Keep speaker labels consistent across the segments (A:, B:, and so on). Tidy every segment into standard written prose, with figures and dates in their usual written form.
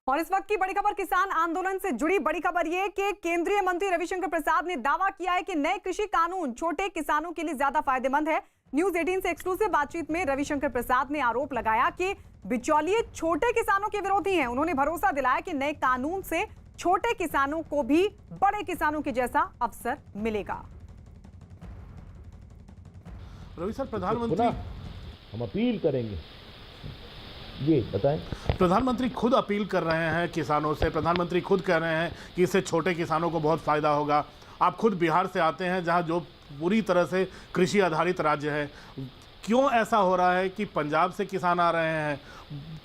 A: और इस वक्त की बड़ी खबर किसान आंदोलन से जुड़ी बड़ी खबर यह कि केंद्रीय मंत्री रविशंकर प्रसाद ने दावा किया है कि नए कृषि कानून छोटे किसानों के लिए ज्यादा फायदेमंद है। न्यूज 18 से एक्सक्लूसिव बातचीत में रविशंकर प्रसाद ने आरोप लगाया कि बिचौलिए छोटे किसानों के विरोधी हैं। उन्होंने भरोसा दिलाया कि नए कानून से छोटे किसानों को भी बड़े किसानों के जैसा अवसर मिलेगा।
B: रवि सर, प्रधानमंत्री
C: हम अपील करेंगे, ये बताएं।
B: प्रधानमंत्री खुद अपील कर रहे हैं किसानों से। प्रधानमंत्री खुद कह रहे हैं कि इससे छोटे किसानों को बहुत फायदा होगा। आप खुद बिहार से आते हैं, जहां जो पूरी तरह से कृषि आधारित राज्य है। क्यों ऐसा हो रहा है कि पंजाब से किसान आ रहे हैं,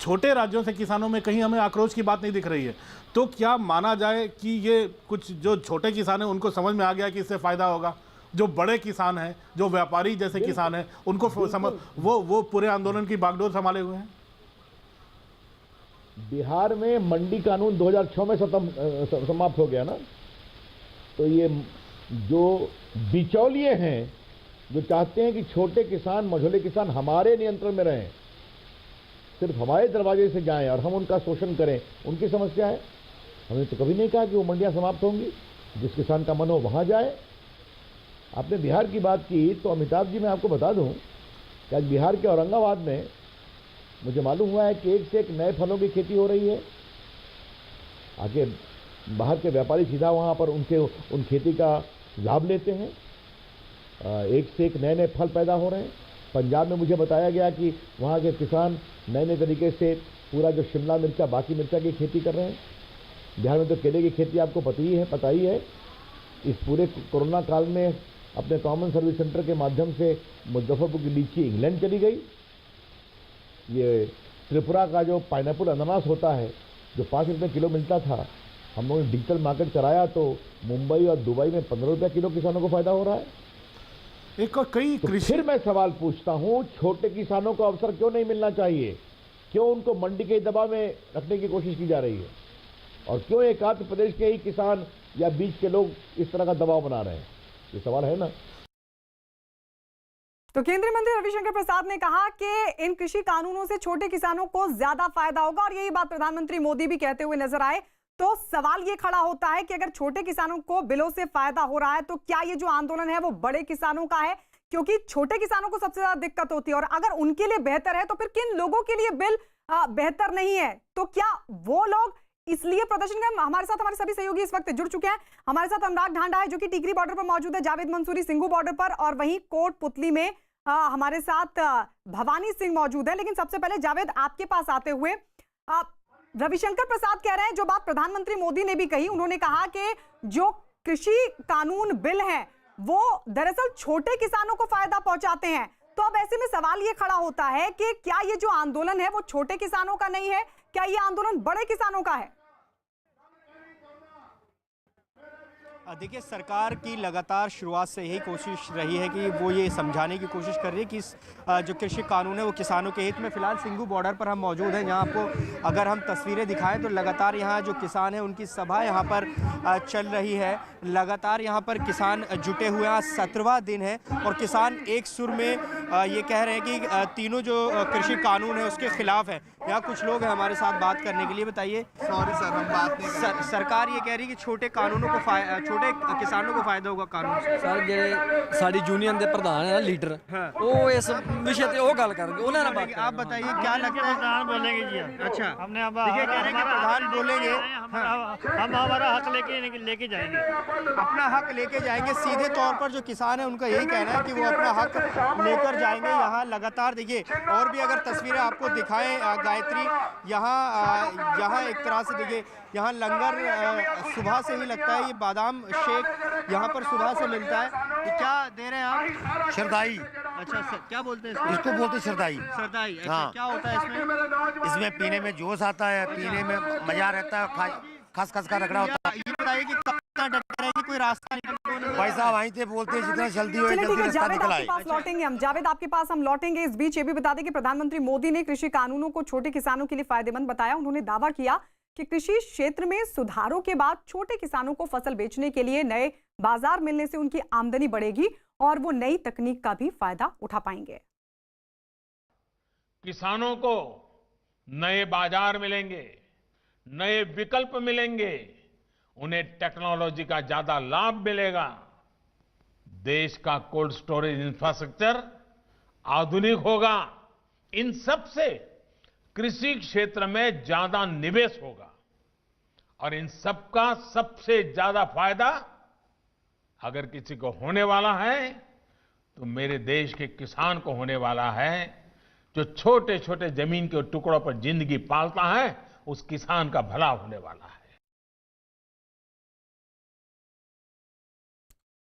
B: छोटे राज्यों से किसानों में कहीं हमें आक्रोश की बात नहीं दिख रही है? तो क्या माना जाए कि ये कुछ जो छोटे किसान हैं उनको समझ में आ गया कि इससे फायदा होगा? जो बड़े किसान हैं, जो व्यापारी जैसे किसान हैं, उनको समझ वो पूरे आंदोलन की बागडोर संभाले हुए हैं।
C: बिहार में मंडी कानून 2006 में समाप्त हो गया ना। तो ये जो बिचौलिए हैं, जो चाहते हैं कि छोटे किसान, मझोले किसान हमारे नियंत्रण में रहें, सिर्फ हमारे दरवाजे से जाएं और हम उनका शोषण करें, उनकी समस्या है। हमने तो कभी नहीं कहा कि वो मंडियां समाप्त होंगी। जिस किसान का मन हो वहां जाए। आपने बिहार की बात की, तो अमिताभ जी, मैं आपको बता दूं कि आज बिहार के औरंगाबाद में मुझे मालूम हुआ है कि एक से एक नए फलों की खेती हो रही है। आगे बाहर के व्यापारी सीधा वहां पर उन खेती का लाभ लेते हैं। एक से एक नए नए फल पैदा हो रहे हैं। पंजाब में मुझे बताया गया कि वहां के किसान नए नए तरीके से पूरा जो शिमला मिर्चा, बाकी मिर्चा की खेती कर रहे हैं। बिहार में तो केले की खेती आपको पता ही है। इस पूरे कोरोना काल में अपने कॉमन सर्विस सेंटर के माध्यम से मुजफ्फरपुर की लीची इंग्लैंड चली गई। ये त्रिपुरा का जो पाइनएप्पल अनानास होता है, जो 5 रुपये किलो मिलता था, हम लोगों ने डिजिटल मार्केट कराया तो मुंबई और दुबई में 15 रुपये किलो किसानों को फायदा हो रहा है।
B: एक और कई
C: तो फिर मैं सवाल पूछता हूं, छोटे किसानों को अवसर क्यों नहीं मिलना चाहिए? क्यों उनको मंडी के दबाव में रखने की कोशिश की जा रही है? और क्यों एक आंध्र प्रदेश के ही किसान या बीच के लोग इस तरह का दबाव बना रहे हैं? ये सवाल है ना।
A: तो केंद्रीय मंत्री रविशंकर प्रसाद ने कहा कि इन कृषि कानूनों से छोटे किसानों को ज्यादा फायदा होगा और यही बात प्रधानमंत्री मोदी भी कहते हुए नजर आए। तो सवाल ये खड़ा होता है कि अगर छोटे किसानों को बिलों से फायदा हो रहा है तो क्या ये जो आंदोलन है वो बड़े किसानों का है? क्योंकि छोटे किसानों को सबसे ज्यादा दिक्कत होती है और अगर उनके लिए बेहतर है तो फिर किन लोगों के लिए बिल बेहतर नहीं है? तो क्या वो लोग इसलिए प्रदर्शन कर? हमारे साथ हमारे सभी सहयोगी इस वक्त जुड़ चुके हैं। हमारे साथ अनुराग ढांडा है जो कि टिकरी बॉर्डर पर मौजूद है, जावेद मंसूरी सिंघू बॉर्डर पर, और वहीं कोटपुतली में हमारे साथ भवानी सिंह मौजूद है। लेकिन सबसे पहले जावेद, आपके पास आते हुए, रविशंकर प्रसाद कह रहे हैं जो बात प्रधानमंत्री मोदी ने भी कही। उन्होंने कहा कि जो कृषि कानून बिल हैं वो दरअसल छोटे किसानों को फायदा पहुंचाते हैं। तो अब ऐसे में सवाल ये खड़ा होता है कि क्या ये जो आंदोलन है वो छोटे किसानों का नहीं है? क्या ये आंदोलन बड़े किसानों का है?
D: देखिए, सरकार की लगातार शुरुआत से यही कोशिश रही है कि वो ये समझाने की कोशिश कर रही है कि जो कृषि कानून है वो किसानों के हित में। फिलहाल सिंघू बॉर्डर पर हम मौजूद हैं, जहां आपको अगर हम तस्वीरें दिखाएं तो लगातार यहां जो किसान हैं उनकी सभा यहां पर चल रही है। लगातार यहां पर किसान जुटे हुए हैं। 17वां दिन है और किसान एक सुर में ये कह रहे हैं कि तीनों जो कृषि कानून है उसके खिलाफ है। यहाँ कुछ लोग हैं हमारे साथ बात करने के लिए। बताइए।
E: सॉरी सर, हम बात नहीं कर।
D: सरकार ये कह रही है कि छोटे कानूनों को छोटे किसानों को फायदा होगा कानून से।
F: सर जे साडी यूनियन के प्रधान है ना, लीडर, वो इस विषय पे वो गल करके उन्होंने बात।
D: आप बताइए क्या लगता है?
G: प्रधान बोलेंगे जी।
D: अच्छा,
G: हमने अब
D: देखिए कह रहे हैं कि प्रधान बोलेंगे,
G: हम हमारा हक लेके जाएंगे,
D: अपना हक लेके जाएंगे। सीधे तौर पर जो किसान है उनका यही कहना है कि वो अपना हक लेकर जाएंगे। यहाँ लगातार देखिए और भी अगर तस्वीरें आपको दिखाएं गायत्री, यहाँ एक तरह से देखिए यहाँ लंगर सुबह से ही लगता है। ये बादाम शेक यहाँ पर सुबह से मिलता है। ये क्या दे रहे हैं आप?
E: शरदाई।
D: अच्छा सर, क्या बोलते हैं
E: इसको बोलते शरदाई।
D: सरदाई। अच्छा,
E: हाँ।
D: क्या होता है इसमें?
E: इसमें पीने में जोश आता है, पीने में मजा रहता है, खस खस का रगड़ा होता है।
D: ये बताइए कि कब तक डटे रहेंगे, कोई रास्ता निकल?
E: भाई साहब वहीं से बोलते हैं जितना जल्दी हो जल्दी रास्ता निकल आए।
A: लौटेंगे हम, जावेद आपके पास हम लौटेंगे। इस बीच ये भी बता दें कि प्रधानमंत्री मोदी ने कृषि कानूनों को छोटे किसानों के लिए फायदेमंद बताया। उन्होंने दावा किया कि कृषि क्षेत्र में सुधारों के बाद छोटे किसानों को फसल बेचने के लिए नए बाजार मिलने से उनकी आमदनी बढ़ेगी और वो नई तकनीक का भी फायदा उठा पाएंगे।
H: किसानों को नए बाजार मिलेंगे, नए विकल्प मिलेंगे, उन्हें टेक्नोलॉजी का ज्यादा लाभ मिलेगा, देश का कोल्ड स्टोरेज इंफ्रास्ट्रक्चर आधुनिक होगा। इन सब से कृषि क्षेत्र में ज्यादा निवेश होगा और इन सब का सबसे ज्यादा फायदा अगर किसी को होने वाला है तो मेरे देश के किसान को होने वाला है, जो छोटे छोटे जमीन के टुकड़ों पर जिंदगी पालता है, उस किसान का भला होने वाला है।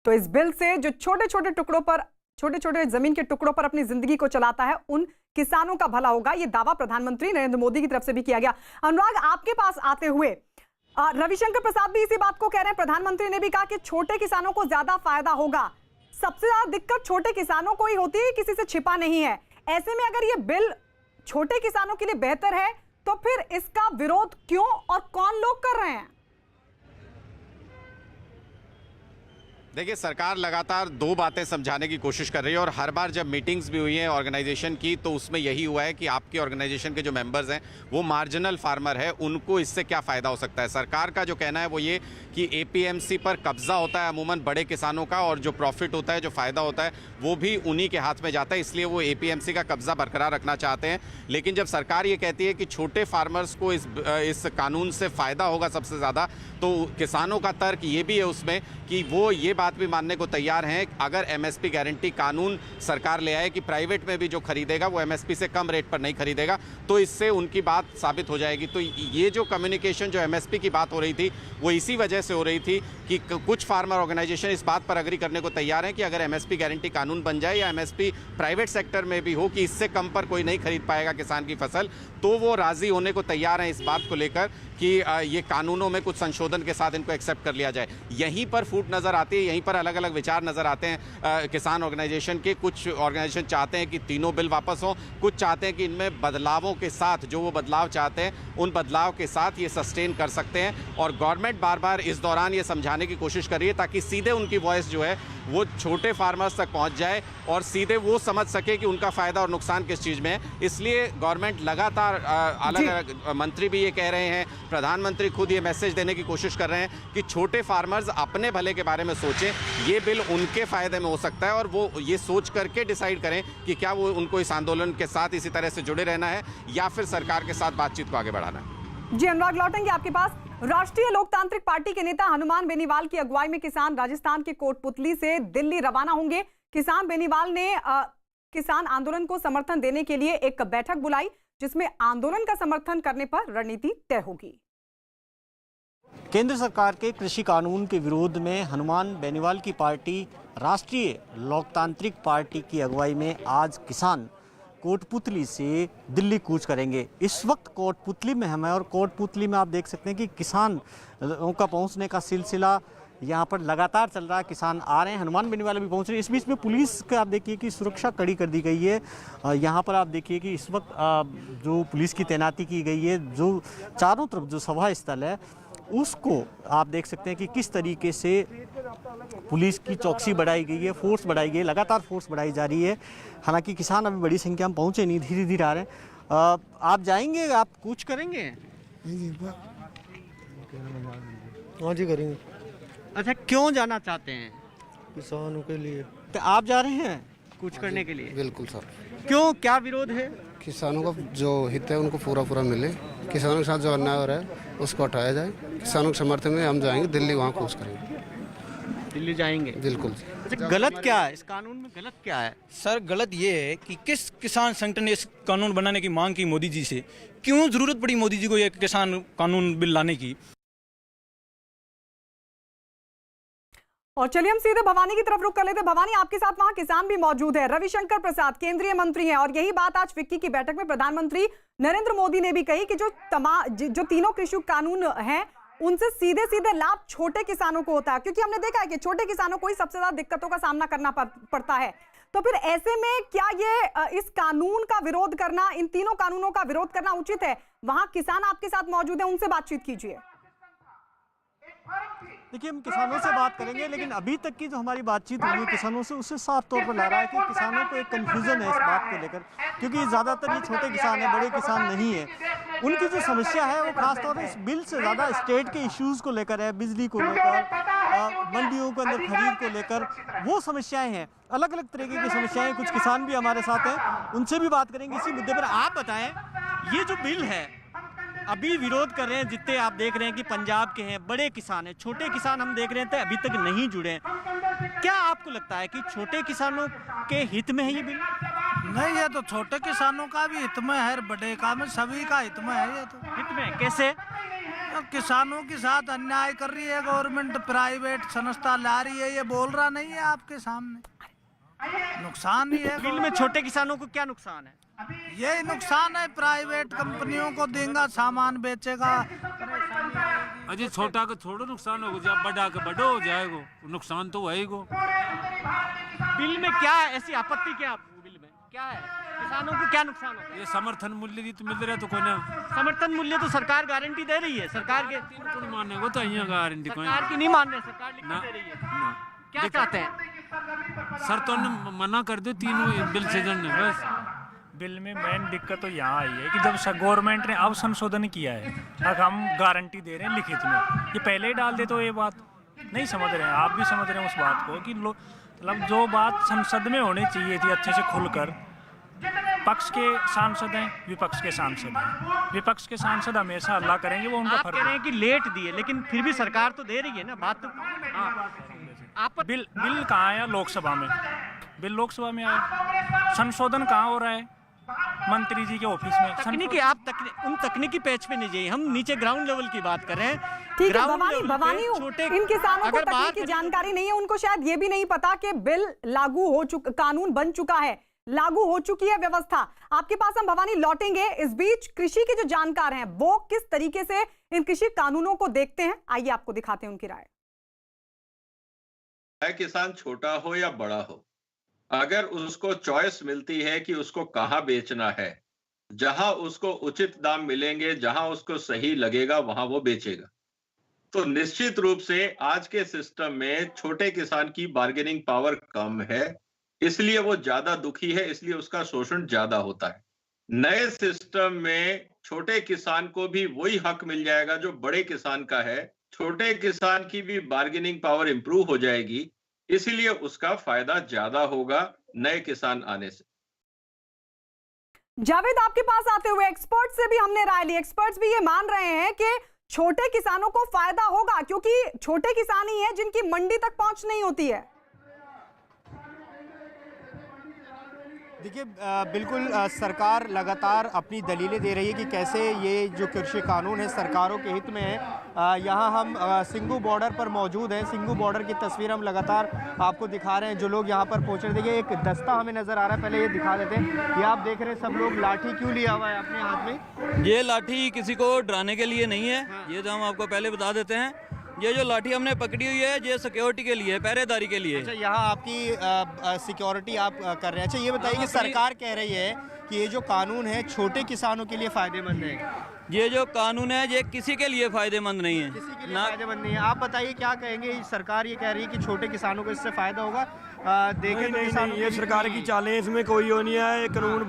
A: तो इस बिल से जो छोटे छोटे जमीन के टुकड़ों पर अपनी जिंदगी को चलाता है, उन किसानों का भला होगा। यह दावा प्रधानमंत्री नरेंद्र मोदी की तरफ से भी किया गया। अनुराग, आपके पास आते हुए रविशंकर प्रसाद भी इसी बात को कह रहे हैं। प्रधानमंत्री ने भी कहा कि छोटे किसानों को ज्यादा फायदा होगा। सबसे ज्यादा दिक्कत छोटे किसानों को ही होती है, किसी से छिपा नहीं है। ऐसे में अगर ये बिल छोटे किसानों के लिए बेहतर है तो फिर इसका विरोध क्यों और कौन लोग कर रहे हैं?
I: देखिए, सरकार लगातार दो बातें समझाने की कोशिश कर रही है और हर बार जब मीटिंग्स भी हुई हैं ऑर्गेनाइजेशन की तो उसमें यही हुआ है कि आपकी ऑर्गेनाइजेशन के जो मेंबर्स हैं वो मार्जिनल फार्मर है, उनको इससे क्या फ़ायदा हो सकता है। सरकार का जो कहना है वो ये कि एपीएमसी पर कब्जा होता है अमूमन बड़े किसानों का, और जो प्रॉफिट होता है, जो फ़ायदा होता है, वो भी उन्हीं के हाथ में जाता है, इसलिए वो एपीएमसी का कब्जा बरकरार रखना चाहते हैं। लेकिन जब सरकार ये कहती है कि छोटे फार्मर्स को इस कानून से फ़ायदा होगा सबसे ज़्यादा, तो किसानों का तर्क ये भी है उसमें कि वो ये बात भी मानने को तैयार हैं अगर एमएसपी गारंटी कानून सरकार ले आए कि प्राइवेट में भी जो खरीदेगा वो एमएसपी से कम रेट पर नहीं खरीदेगा, तो इससे उनकी बात साबित हो जाएगी। तो ये जो कम्युनिकेशन, जो एमएसपी की बात हो रही थी, वो इसी वजह से हो रही थी कि कुछ फार्मर ऑर्गेनाइजेशन इस बात पर अग्री करने को तैयार हैं कि अगर एमएसपी गारंटी कानून बन जाए या एमएसपी प्राइवेट सेक्टर में भी हो कि इससे कम पर कोई नहीं खरीद पाएगा किसान की फसल, तो वो राजी होने को तैयार हैं इस बात को लेकर कि ये कानूनों में कुछ संशोधन के साथ इनको एक्सेप्ट कर लिया जाए। यहीं पर फूट नज़र आती है, यहीं पर अलग अलग विचार नज़र आते हैं किसान ऑर्गेनाइजेशन के। कुछ ऑर्गेनाइजेशन चाहते हैं कि तीनों बिल वापस हों, कुछ चाहते हैं कि इनमें बदलावों के साथ, जो वो बदलाव चाहते हैं उन बदलाव के साथ ये सस्टेन कर सकते हैं। और गवर्नमेंट बार बार इस दौरान ये समझाने की कोशिश कर रही है ताकि सीधे उनकी वॉइस जो है वो छोटे फार्मर्स तक पहुंच जाए और सीधे वो समझ सके कि उनका फ़ायदा और नुकसान किस चीज़ में है। इसलिए गवर्नमेंट लगातार अलग अलग मंत्री भी ये कह रहे हैं, प्रधानमंत्री खुद ये मैसेज देने की कोशिश कर रहे हैं कि छोटे फार्मर्स अपने भले के बारे में सोचें, ये बिल उनके फ़ायदे में हो सकता है और वो ये सोच करके डिसाइड करें कि क्या वो उनको इस आंदोलन के साथ इसी तरह से जुड़े रहना है या फिर सरकार के साथ बातचीत को आगे बढ़ाना है।
A: जी अनुराग, लौटेंगे आपके पास। राष्ट्रीय लोकतांत्रिक पार्टी के नेता हनुमान बेनीवाल की अगुवाई में किसान राजस्थान के कोटपुतली से दिल्ली रवाना होंगे। किसान बेनीवाल ने किसान आंदोलन को समर्थन देने के लिए एक बैठक बुलाई जिसमें आंदोलन का समर्थन करने पर रणनीति तय होगी।
D: केंद्र सरकार के कृषि कानून के विरोध में हनुमान बेनीवाल की पार्टी राष्ट्रीय लोकतांत्रिक पार्टी की अगुवाई में आज किसान कोटपुतली से दिल्ली कूच करेंगे। इस वक्त कोटपुतली में हम हैं और कोटपुतली में आप देख सकते हैं कि किसानों का पहुंचने का सिलसिला यहाँ पर लगातार चल रहा है। किसान आ रहे हैं, हनुमान बेनीवाल भी पहुंच रहे हैं। इस बीच में पुलिस का आप देखिए कि सुरक्षा कड़ी कर दी गई है। यहाँ पर आप देखिए कि इस वक्त जो पुलिस की तैनाती की गई है, जो चारों तरफ जो सभा स्थल है उसको आप देख सकते हैं कि किस तरीके से पुलिस की चौकसी बढ़ाई गई है, फोर्स बढ़ाई गई है, लगातार फोर्स बढ़ाई जा रही है। हालांकि किसान अभी बड़ी संख्या में पहुंचे नहीं, धीरे धीरे आ रहे हैं। आप जाएंगे, आप कूच करेंगे?
J: हाँ जी करेंगे।
D: अच्छा, क्यों जाना चाहते हैं?
J: किसानों के लिए।
D: तो आप जा रहे हैं कूच करने के लिए?
J: बिल्कुल सर।
D: क्यों, क्या विरोध है?
J: किसानों का जो हित है उनको पूरा मिले, किसानों के साथ जो अन्याय हो रहा है उसको हटाया जाए। किसानों के समर्थन में हम जाएंगे दिल्ली, वहाँ कूच करेंगे।
D: दिल्ली जाएंगे?
J: बिल्कुल।
D: अच्छा, गलत क्या है इस कानून में? गलत क्या है
K: सर? गलत ये है कि किस किसान संगठन ने इस कानून बनाने की मांग की मोदी जी से, क्यों जरूरत पड़ी मोदी जी को ये किसान कानून बिल लाने की?
A: और चलिए हम सीधे भवानी की तरफ रुख कर लेते हैं। भवानी, आपके साथ वहां किसान भी मौजूद है। रविशंकर प्रसाद केंद्रीय मंत्री हैं और यही बात आज फिक्की की बैठक में प्रधानमंत्री नरेंद्र मोदी ने भी कही कि जो तीनों कृषि कानून हैं उनसे सीधे सीधे लाभ छोटे किसानों को होता है, क्योंकि हमने देखा है कि छोटे किसानों को ही सबसे ज्यादा दिक्कतों का सामना करना पड़ता है। तो फिर ऐसे में क्या ये इस कानून का विरोध करना, इन तीनों कानूनों का विरोध करना उचित है? वहां किसान आपके साथ मौजूद है, उनसे बातचीत कीजिए।
D: देखिए, हम किसानों से बात करेंगे, लेकिन अभी तक की जो हमारी बातचीत हुई है किसानों से, उससे साफ तौर पर लग रहा है कि किसानों को एक कन्फ्यूजन है इस बात को लेकर, क्योंकि ज़्यादातर ये छोटे किसान हैं, बड़े किसान नहीं है। उनकी जो समस्या है वो खासतौर पर इस बिल से ज़्यादा स्टेट के इश्यूज़ को लेकर है, बिजली को लेकर, मंडियों के अंदर खरीद को लेकर, वो समस्याएं हैं। अलग अलग तरीके की समस्याएं। कुछ किसान भी हमारे साथ हैं, उनसे भी बात करेंगे इसी मुद्दे पर। आप बताएं, ये जो बिल है अभी विरोध कर रहे हैं, जितने आप देख रहे हैं कि पंजाब के हैं, बड़े किसान हैं, छोटे किसान हम देख रहे थे अभी तक नहीं जुड़े हैं। क्या आपको लगता है कि छोटे किसानों के हित में है ये बिल?
L: नहीं, ये तो छोटे किसानों का भी हित में है, बड़े का में, सभी का हित में है। ये तो
D: हित में कैसे?
L: किसानों के साथ अन्याय कर रही है गवर्नमेंट, प्राइवेट संस्था ला रही है, ये बोल रहा नहीं है आपके सामने। नुकसान ही है।
D: बिल में छोटे किसानों को क्या नुकसान है?
L: यही नुकसान है, प्राइवेट कंपनियों को देगा, सामान बेचेगा।
M: अजी छोटा का थोड़ा नुकसान होगा, जब बड़ा का बड़ा हो जाएगा, नुकसान तो वहीगो।
D: बिल में क्या है ऐसी आपत्ति? क्या बिल में क्या है? किसानों को क्या नुकसान होगा?
M: ये समर्थन मूल्य दी तो मिल रहा है तो कोई ना।
D: समर्थन मूल्य तो सरकार गारंटी दे रही है, सरकार के
M: कौन माने वो तो यहाँ गारंटी कोई
D: सरकार की नहीं मान रहे, सरकार लिख के दे रही है। क्या चाहते हैं
M: सर? तो मना कर दो तीनों बिल सीजन ने। बस
N: बिल में मेन दिक्कत तो यहाँ आई है कि जब गवर्नमेंट ने अब संशोधन किया है, अब हम गारंटी दे रहे हैं लिखित में, ये पहले ही डाल दे तो ये बात नहीं समझ रहे हैं। आप भी समझ रहे हैं उस बात को कि मतलब जो बात संसद में होनी चाहिए थी अच्छे से खुलकर, पक्ष के सांसद हैं, विपक्ष के सांसद हैं, विपक्ष के सांसद हमेशा हल्ला करेंगे, वो उनका
D: आप कह रहे हैं कि लेट दिए, लेकिन फिर भी सरकार तो दे रही है ना बात तो।
N: आप बिल कहाँ आया? लोकसभा में बिल लोकसभा में आया, संशोधन कहाँ हो रहा है? मंत्री जी के ऑफिस में।
D: तकनीकी आप उन तकनीकी पेज पे नहीं जाइए, हम नीचे ग्राउंड लेवल की बात कर रहे हैं।
A: ठीक है भवानी, इन किसानों को तकनीकी जानकारी नहीं है, उनको शायद ये भी नहीं पता कि बिल लागू हो चुका, कानून बन चुका है, लागू हो चुकी है व्यवस्था। आपके पास हम भवानी लौटेंगे। इस बीच कृषि के जो जानकार हैं वो किस तरीके से इन कृषि कानूनों को देखते हैं, आइए आपको दिखाते हैं उनकी राय।
O: किसान छोटा हो या बड़ा हो, अगर उसको चॉइस मिलती है कि उसको कहां बेचना है, जहां उसको उचित दाम मिलेंगे, जहां उसको सही लगेगा वहां वो बेचेगा। तो निश्चित रूप से आज के सिस्टम में छोटे किसान की बार्गेनिंग पावर कम है, इसलिए वो ज्यादा दुखी है, इसलिए उसका शोषण ज्यादा होता है। नए सिस्टम में छोटे किसान को भी वही हक मिल जाएगा जो बड़े किसान का है, छोटे किसान की भी बार्गेनिंग पावर इंप्रूव हो जाएगी, इसलिए उसका फायदा ज्यादा होगा नए किसान आने से।
A: जावेद, आपके पास आते हुए एक्सपर्ट से भी हमने राय ली, एक्सपर्ट्स भी ये मान रहे हैं कि छोटे किसानों को फायदा होगा, क्योंकि छोटे किसान ही हैं जिनकी मंडी तक पहुंच नहीं होती है।
D: देखिए, बिल्कुल सरकार लगातार अपनी दलीलें दे रही है कि कैसे ये जो कृषि कानून है सरकारों के हित में है। यहाँ हम सिंगू बॉर्डर पर मौजूद हैं। सिंगू बॉर्डर की तस्वीर हम लगातार आपको दिखा रहे हैं। जो लोग यहाँ पर पहुँच रहे, देखिए एक दस्ता हमें नज़र आ रहा है, पहले ये दिखा देते हैं। ये आप देख रहे हैं सब लोग लाठी क्यों लिया हुआ है अपने हाथ में?
F: ये लाठी किसी को डराने के लिए नहीं है, ये तो हम आपको पहले बता देते हैं। ये जो लाठी हमने पकड़ी हुई है ये सिक्योरिटी के लिए, पहरेदारी के लिए।
D: अच्छा, यहाँ आपकी सिक्योरिटी आप कर रहे हैं। अच्छा, ये बताइए कि सरकार कह रही है कि ये जो कानून है छोटे किसानों के लिए फायदेमंद है।
F: ये जो कानून है ये किसी के लिए फायदेमंद नहीं है,
D: किसी के लिए फायदेमंद नहीं है। आप बताइए क्या कहेंगे? सरकार ये कह रही है कि छोटे किसानों को इससे फायदा होगा। देखें तो किसानों
P: ये सरकार की चालें, इसमें कोई वो नहीं है। कानून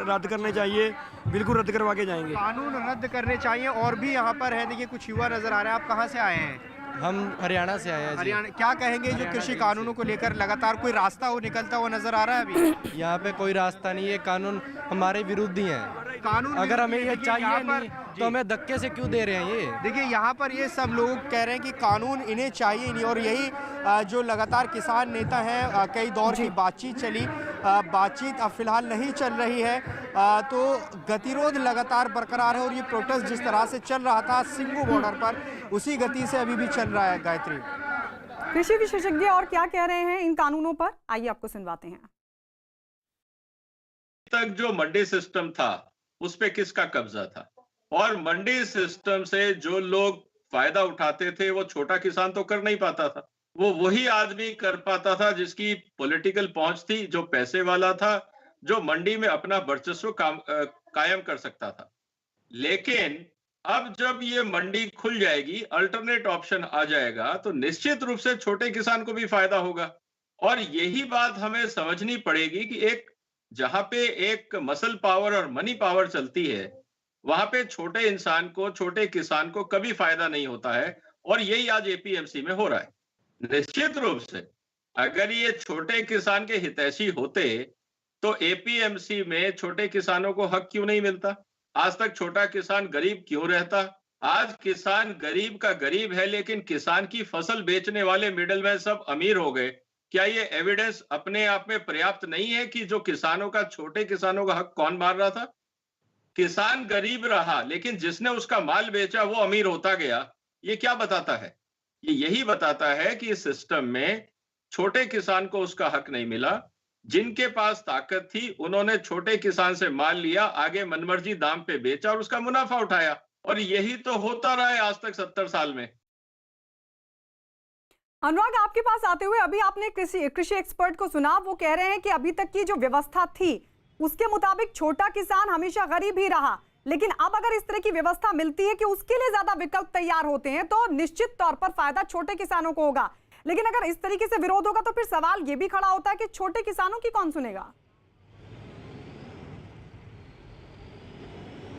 P: रद्द करने चाहिए, बिल्कुल रद्द करवा के जाएंगे।
D: कानून रद्द करने चाहिए। और भी यहाँ पर है, देखिए कुछ युवा नजर आ रहे हैं। आप कहाँ से आए हैं?
Q: हम हरियाणा से आए हैं।
D: हरियाणा। क्या कहेंगे जो कृषि कानूनों को लेकर लगातार कोई रास्ता वो निकलता हुआ नजर आ रहा है अभी?
Q: यहाँ पे कोई रास्ता नहीं है, कानून हमारे विरुद्ध ही है।
D: कानून
Q: अगर हमें ये चाहिए नहीं तो हमें धक्के से क्यों दे रहे हैं? ये
D: देखिए यहाँ पर ये सब लोग कह रहे हैं कि कानून इन्हें चाहिए नहीं, और यही जो लगातार किसान नेता हैं, कई दौर की बातचीत चली, बातचीत अब फिलहाल नहीं चल रही है, तो गतिरोध लगातार बरकरार है। और ये प्रोटेस्ट जिस तरह से चल रहा था सिंगू बॉर्डर पर, उसी गति से अभी भी चल रहा है। गायत्री,
A: कृषि विशेषज्ञ और क्या कह रहे हैं इन कानूनों पर, आइए आपको सुनवाते हैं।
O: तक जो मंडी सिस्टम था उस पे किसका कब्जा था, और मंडी सिस्टम से जो लोग फायदा उठाते थे वो छोटा किसान तो कर नहीं पाता था, वो वही आदमी कर पाता था जिसकी पॉलिटिकल पहुंच थी, जो पैसे वाला था, जो मंडी में अपना वर्चस्व कायम कर सकता था। लेकिन अब जब ये मंडी खुल जाएगी, अल्टरनेट ऑप्शन आ जाएगा, तो निश्चित रूप से छोटे किसान को भी फायदा होगा। और यही बात हमें समझनी पड़ेगी कि जहां पे एक मसल पावर और मनी पावर चलती है, वहां पे छोटे इंसान को, छोटे किसान को कभी फायदा नहीं होता है। और यही आज एपीएमसी में हो रहा है। निश्चित रूप से अगर ये छोटे किसान के हितैषी होते तो एपीएमसी में छोटे किसानों को हक क्यों नहीं मिलता? आज तक छोटा किसान गरीब क्यों रहता? आज किसान गरीब का गरीब है, लेकिन किसान की फसल बेचने वाले मिडलमैन सब अमीर हो गए। क्या ये एविडेंस अपने आप में पर्याप्त नहीं है कि जो किसानों का, छोटे किसानों का हक कौन मार रहा था? किसान गरीब रहा, लेकिन जिसने उसका माल बेचा वो अमीर होता गया। ये क्या बताता है? ये यही बताता है कि इस सिस्टम में छोटे किसान को उसका हक नहीं मिला। जिनके पास ताकत थी उन्होंने छोटे किसान से माल लिया, आगे मनमर्जी दाम पे बेचा और उसका मुनाफा उठाया। और यही तो होता रहा है आज तक 70 साल में।
A: अनुराग, आपके पास आते हुए अभी आपने कृषि एक्सपर्ट को सुना, वो कह रहे हैं कि अभी तक की जो व्यवस्था थी उसके मुताबिक छोटा किसान हमेशा गरीब ही रहा, लेकिन अब अगर इस तरह की व्यवस्था मिलती है कि उसके लिए ज्यादा विकल्प तैयार होते हैं तो निश्चित तौर पर फायदा छोटे किसानों को होगा। लेकिन अगर इस तरीके से विरोध होगा तो फिर सवाल ये भी खड़ा होता है कि छोटे किसानों की कौन सुनेगा?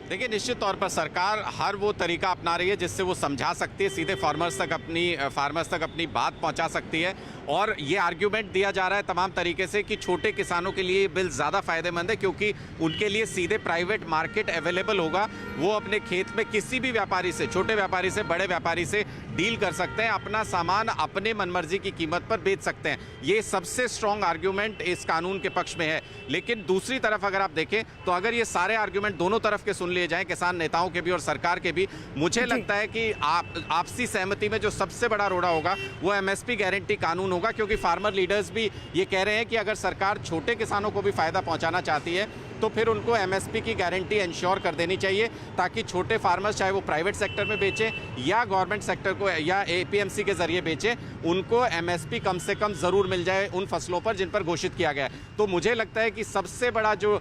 I: देखिए, निश्चित तौर पर सरकार हर वो तरीका अपना रही है जिससे वो समझा सकती है, सीधे फार्मर्स तक अपनी बात पहुंचा सकती है। और ये आर्ग्यूमेंट दिया जा रहा है तमाम तरीके से कि छोटे किसानों के लिए बिल ज़्यादा फायदेमंद है, क्योंकि उनके लिए सीधे प्राइवेट मार्केट अवेलेबल होगा। वो अपने खेत में किसी भी व्यापारी से, छोटे व्यापारी से, बड़े व्यापारी से डील कर सकते हैं, अपना सामान अपने मनमर्जी की कीमत पर बेच सकते हैं। ये सबसे स्ट्रॉन्ग आर्ग्यूमेंट इस कानून के पक्ष में है। लेकिन दूसरी तरफ अगर आप देखें तो अगर ये सारे आर्ग्यूमेंट दोनों तरफ के सुन लिए जाएं, किसान नेताओं के भी और सरकार के भी, मुझे लगता है कि आपसी सहमति में जो सबसे बड़ा रोड़ा होगा वो एमएसपी गारंटी कानून होगा। क्योंकि फार्मर लीडर्स भी ये कह रहे हैं कि अगर सरकार छोटे किसानों को भी फायदा पहुंचाना चाहती है तो फिर उनको एमएसपी की गारंटी इंश्योर कर देनी चाहिए, ताकि छोटे फार्मर्स, चाहे वो प्राइवेट सेक्टर में बेचें या गवर्नमेंट सेक्टर को या एपीएमसी के जरिए बेचें, उनको एमएसपी कम से कम जरूर मिल जाए उन फसलों पर जिन पर घोषित किया गया है। तो मुझे लगता है कि सबसे बड़ा जो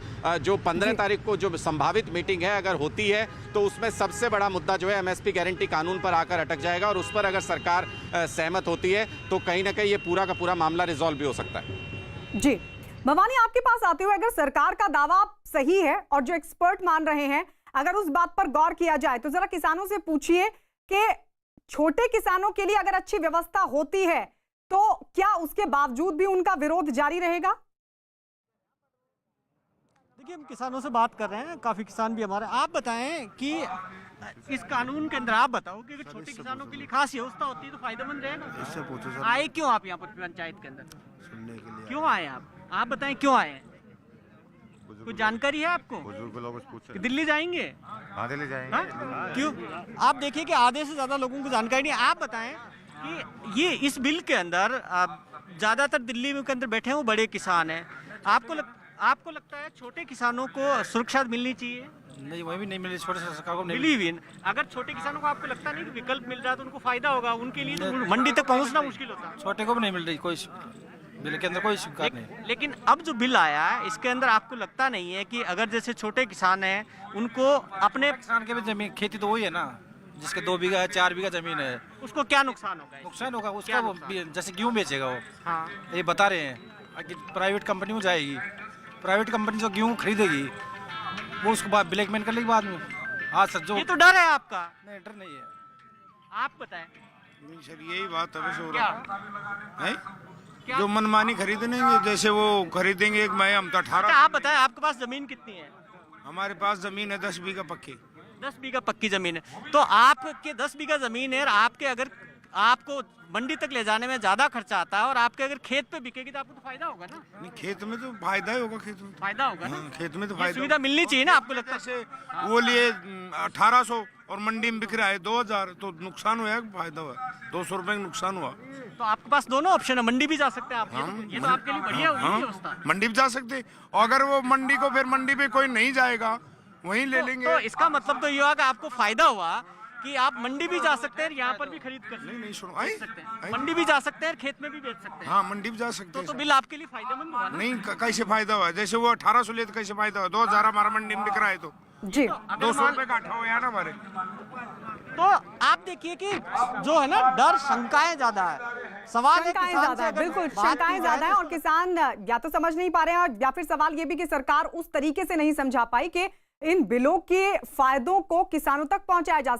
I: 15 तारीख को जो संभावित मीटिंग है, अगर होती है तो उसमें सबसे बड़ा मुद्दा जो है एमएसपी गारंटी कानून पर आकर अटक जाएगा। और उस पर अगर सरकार सहमत होती है तो कहीं ना कहीं ये पूरा का पूरा मामला रिजॉल्व भी हो सकता है।
A: जी भवानी, आपके पास आते हुए अगर सरकार का दावा सही है और जो एक्सपर्ट मान रहे हैं, अगर उस बात पर गौर किया जाए तो जरा किसानों से पूछिए कि छोटे किसानों के लिए अगर अच्छी व्यवस्था होती है तो क्या उसके बावजूद भी उनका विरोध जारी रहेगा?
D: देखिए, हम किसानों से बात कर रहे हैं, काफी किसान भी हमारे। आप बताएं कि इस कानून के अंदर आप बताओ कि अगर छोटे किसानों के लिए खास व्यवस्था होती है तो फायदेमंद रहेगा। आए क्यों आप यहाँ पर पंचायत के अंदर? सुनने के लिए। क्यों आए आप बताएं क्यों आए? कुछ जानकारी है आपको? बुजुर्ग लोग पूछ, दिल्ली जाएंगे? हाँ, दिल्ली जाएंगे। क्यों? आप देखिए कि आधे से ज्यादा लोगों को जानकारी नहीं। आप बताएं कि ये इस बिल के अंदर ज्यादातर दिल्ली के अंदर बैठे हैं वो बड़े किसान हैं। आपको लगता है छोटे किसानों को सुरक्षा मिलनी चाहिए?
K: नहीं, वही भी नहीं मिली, छोटे सरकार को
D: मिली भी। अगर छोटे किसानों को आपको लगता नहीं कि विकल्प मिल रहा है तो उनको फायदा होगा, उनके लिए तो मंडी तक पहुंचना मुश्किल होता है।
K: छोटे को भी नहीं मिल रही, कोई बिल के अंदर कोई शिकायत नहीं।
D: लेकिन अब जो बिल आया है इसके अंदर आपको लगता नहीं है कि अगर जैसे छोटे किसान हैं उनको अपने
K: किसान के भी जमीन, खेती तो वही है ना, जिसके 2 बीघा है, 4 बीघा जमीन है,
D: उसको क्या नुकसान होगा?
K: नुकसान होगा उसका, वो जैसे गेहूँ बेचेगा वो। हाँ, ये बता रहे हैं कि प्राइवेट कंपनी में जाएगी, प्राइवेट कंपनी जो गेहूँ खरीदेगी वो उसको बाद ब्लैकमेल कर लेगी बाद में। हाँ सर, जो
D: ये तो डर है आपका?
K: नहीं, डर नहीं है।
D: आप बताएं
R: सर, यही बात है जो मनमानी खरीदेंगे, जैसे वो खरीदेंगे एक मैं हम तो 18।
D: आप बताएं आपके पास जमीन कितनी है?
R: हमारे पास जमीन है 10 बीघा पक्की।
D: 10 बीघा पक्की जमीन है। तो आपके 10 बीघा जमीन है और आपके अगर आपको मंडी तक ले जाने में ज्यादा खर्चा आता है और आपके अगर खेत पे बिकेगी तो आपको तो फायदा होगा ना?
R: नहीं, खेत में तो फायदा ही होगा, खेत में
D: फायदा होगा ना?
R: खेत में तो फायदा,
D: सुविधा मिलनी चाहिए ना आपको लगता है?
R: वो लिए 1800 और मंडी में बिक रहा है 2000, तो नुकसान हुआ, फायदा हुआ 200 रुपए का नुकसान हुआ।
D: तो आपके पास दोनों ऑप्शन है, मंडी भी जा सकते हैं आप। ये तो आपके लिए बढ़िया व्यवस्था।
R: मंडी भी जा सकते, और अगर वो मंडी को फिर मंडी पे कोई नहीं जाएगा वहीं ले लेंगे।
D: तो इसका मतलब तो ये हुआ कि आपको फायदा हुआ कि आप मंडी भी जा सकते हैं, यहाँ पर भी खरीद कर
R: नहीं सुनो,
D: मंडी भी जा सकते हैं, खेत में भी बेच सकते हैं।
R: हाँ, मंडी भी जा सकते हैं।
D: तो बिल आपके लिए फायदेमंद हुआ ना?
R: नहीं, कैसे फायदा हुआ? जैसे वो 1800 ले तो कैसे फायदा हुआ? 2000 हमारा मंडी में बिक रहा है तो
A: जी
R: 200 रुपए का 8 हो या ना हमारे।
S: तो आप देखिए कि जो है ना डर, शंकाएं ज्यादा है। सवाल है
A: शंकाएं
S: किसान
A: ज्यादा
S: से
A: है,
S: अगर
A: बिल्कुल
S: बात
A: शंकाएं
S: की
A: ज्यादा
S: जाए
A: है
S: तो
A: और किसान या तो समझ नहीं पा रहे हैं या फिर सवाल ये भी कि सरकार उस तरीके से नहीं समझा पाई कि इन बिलों के फायदों को किसानों तक पहुंचाया जा